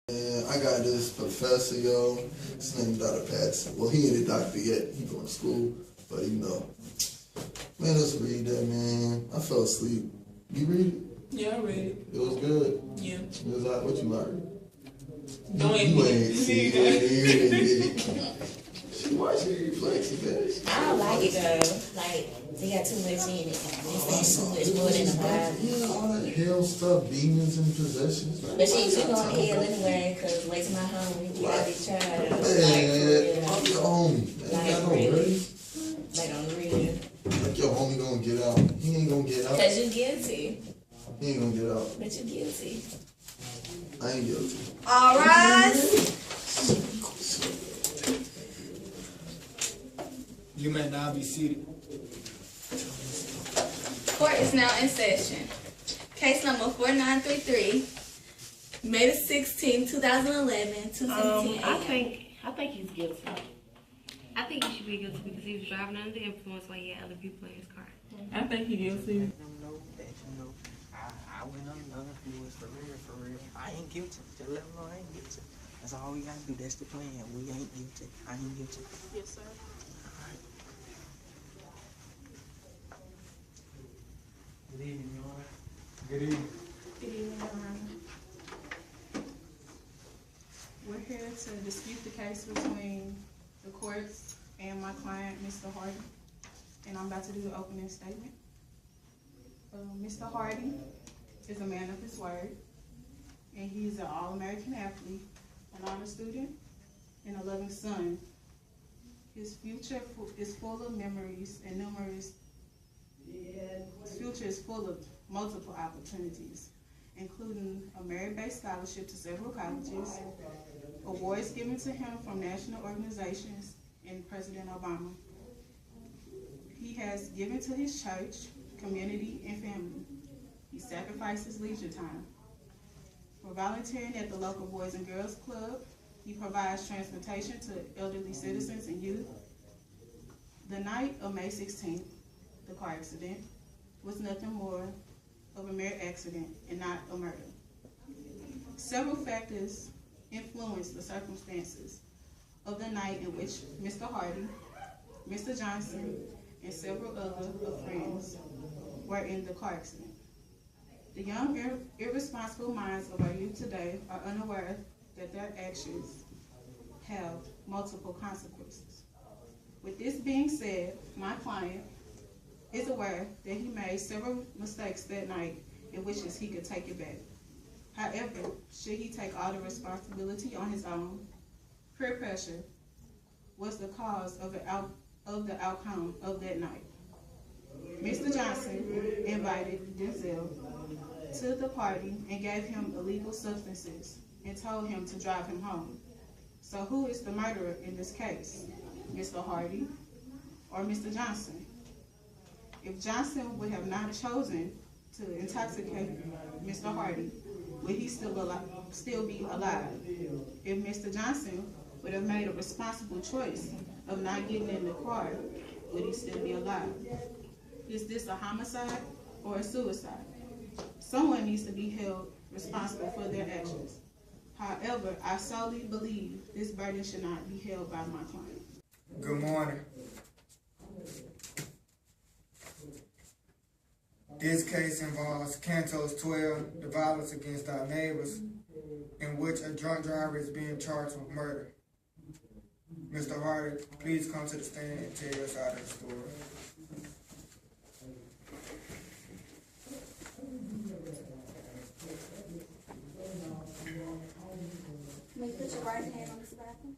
And I got this professor, yo. His name's Dr. Patson. Well, he ain't a doctor yet. He going to school, but you know. Man, let's read that, man. I fell asleep. You read it? Yeah, I read it. It was good. Yeah. It was like, what you learned? Don't you ain't see it. She watching it reflection, man. I don't like it though. Like, they got too much in it. It's too much more than the Bible. Yeah, all that hell stuff, demons and possessions. But she going to hell anyway, because wait till my homie get out his child. Man, I'm your homie. Man, Like, got no really? worries. Like, on the real. Like your homie gonna get out. He ain't gonna get out. Because you guilty. He ain't gonna get out. But you guilty. I ain't guilty. All rise. You may now be seated. Court is now in session. Case number 4933, May 16, 2011, 2:17 I a.m. think he's guilty. I think he should be guilty because he was driving under the influence while he had other people in his car. I think he guilty. I went on the influence for real. I ain't guilty. Just let them know I ain't guilty. That's all we gotta do. That's the plan. We ain't guilty. I ain't guilty. Yes, sir. Alright. Good evening, Your Honor. Good evening. Good evening, Your Honor. We're here to dispute the case between the courts and my client, Mr. Hardy. And I'm about to do the opening statement. Mr. Hardy is a man of his word, and he's an All-American athlete, an honor student, and a loving son. His future is full of memories and numerous. His future is full of multiple opportunities, including a merit-based scholarship to several colleges, awards given to him from national organizations and President Obama. He has given to his church, community, and family. He sacrifices leisure time. For volunteering at the local Boys and Girls Club, he provides transportation to elderly citizens and youth. The night of May 16th, the car accident, was nothing more of a mere accident and not a murder. Several factors influenced the circumstances of the night in which Mr. Hardy, Mr. Johnson, and several other friends were in the car accident. The young, irresponsible minds of our youth today are unaware that their actions have multiple consequences. With this being said, my client is aware that he made several mistakes that night in which he could take it back. However, should he take all the responsibility on his own, peer pressure was the cause of the outcome of that night. Mr. Johnson invited Denzel to the party and gave him illegal substances and told him to drive him home. So who is the murderer in this case? Mr. Hardy or Mr. Johnson? If Johnson would have not chosen to intoxicate Mr. Hardy, would he still be alive? If Mr. Johnson would have made a responsible choice of not getting in the car, would he still be alive? Is this a homicide or a suicide? Someone needs to be held responsible for their actions. However, I solely believe this burden should not be held by my client. Good morning. This case involves Cantos 12, the violence against our neighbors, in which a drunk driver is being charged with murder. Mr. Hardy, please come to the stand and tell your side of the story. May you put your right hand on this Bible?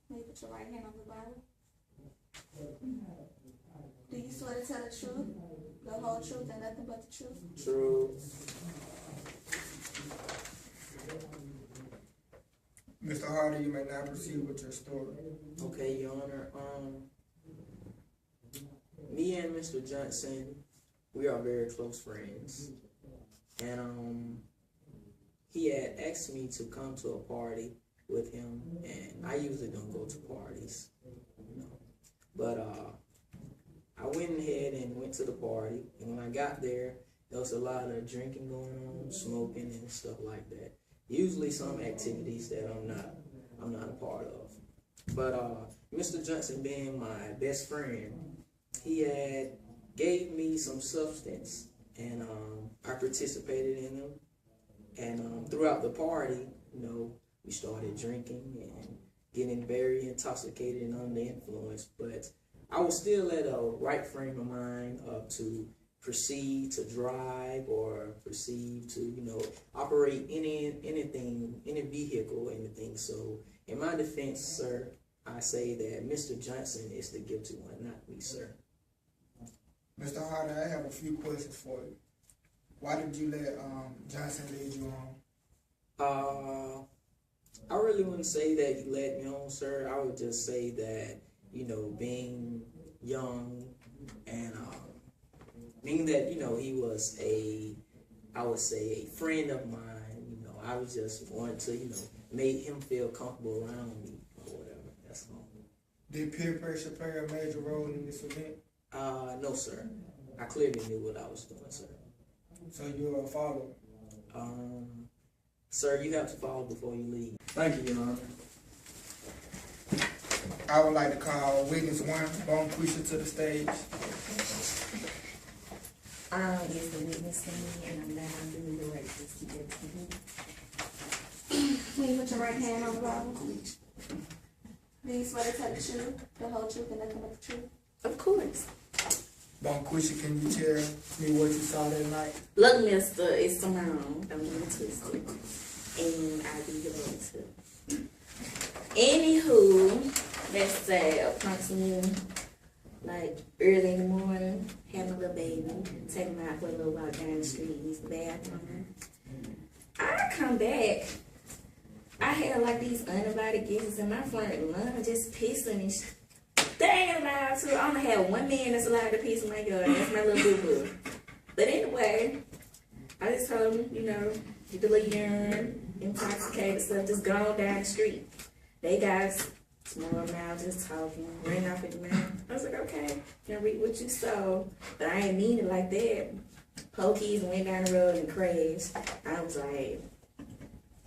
May you put your right hand on the Bible? Do you swear to tell the truth, the whole truth, and nothing but the truth? True. Mr. Hardy, you may now proceed with your story. Okay, Your Honor. Me and Mr. Johnson, we are very close friends. And he had asked me to come to a party with him, and I usually don't go to parties, you know. But I went ahead and went to the party, and when I got there was a lot of drinking going on, smoking and stuff like that. usually some activities that I'm not a part of. But Mr. Johnson, being my best friend, he had gave me some substance, and I participated in them. And throughout the party, we started drinking and getting very intoxicated and under the influence. But I was still at a right frame of mind to proceed to drive or proceed to, operate anything, any vehicle, anything. So in my defense, sir, I say that Mr. Johnson is the guilty one, not me, sir. Mr. Hardy, I have a few questions for you. Why did you let Johnson lead you on? I really wouldn't say that he led me on, sir. I would just say that, being young and being that, he was I would say a friend of mine, I was just wanting to, make him feel comfortable around me or whatever. That's all. Did peer pressure play a major role in this event? No, sir. I clearly knew what I was doing, sir. So you're a follower? Sir, you have to follow before you leave. Thank you, Your Honor. I would like to call witness 1, Bonquisha, to the stage. Is the witness stand, and I'm now doing the right to get to him. Please put your right hand on the Bible. Do you swear to tell the truth, the whole truth, and nothing but the truth? Of course. Bonquisha, can you tell me what you saw that night? Look, mister, it's Simone. Don't get it twisted. And I do your too. Anywho, let's say approximately like early in the morning, having a little baby, taking him out for a little walk down the street, use the bathroom. I come back. I had like these uninvited guests in my front lawn just pissing and shit. They ain't allowed to. I only have one man that's allowed to piss in my yard. That's my little boo-boo. But anyway, I just told him, get the little urine, intoxicated stuff, just go on down the street. They guys, small mouth, just talking, ran off at the mouth. I was like, okay, can I read what you saw? But I ain't mean it like that. Pokies went down the road and crashed. I was like,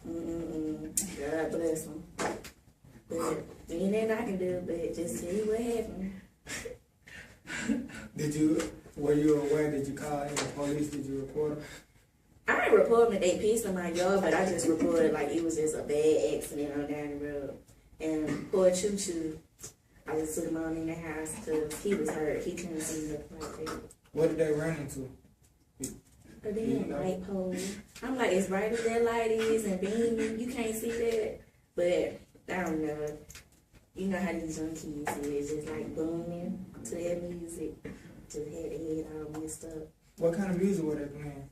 God bless them. But ain't nothing I can do but just tell you what happened. Were you aware? Did you call in the police? Did you report them? I didn't report that they pissed in my yard, but I just reported like it was just a bad accident on down the road. And poor Choo Choo, I just took him on in the house because he was hurt. He couldn't see nothing like that. What did they run into? A damn light pole. I'm like, as bright as that light is and beaming, you can't see that. But I don't know. You know how these young kids is, just like booming to their music. Just had the head all messed up. What kind of music were they playing?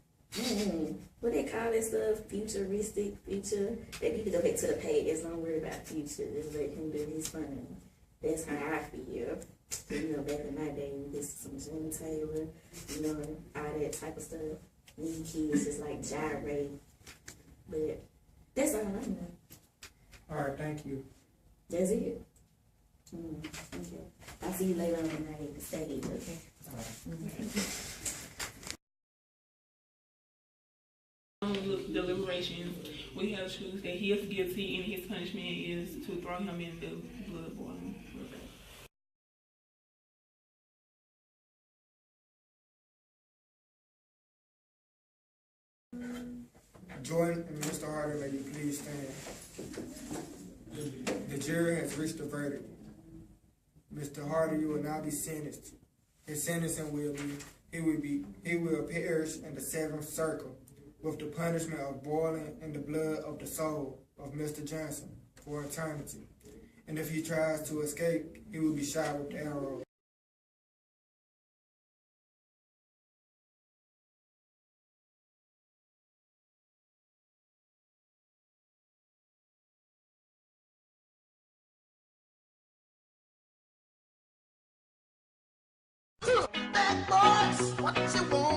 What they call that stuff? Futuristic, future. They need to go back to the past. Don't worry about future. Just let him do his fun. That's how I feel. Back in my day, we listened to some Jim Taylor, all that type of stuff. These kids just like gyrate. But that's all I know. All right, thank you. That's it. Okay. I'll see you later on tonight at the stage, okay? All right. Deliberation, we have choose that he is guilty and his punishment is to throw him in the blood boiling. Jordan and Mr. Hardy, may you please stand. The jury has reached a verdict. Mr. Hardy, you will now be sentenced. His sentencing will be, he will perish in the seventh circle with the punishment of boiling in the blood of the soul of Mr. Johnson for eternity. And if he tries to escape, he will be shot with the arrow. Bad boys, what you want?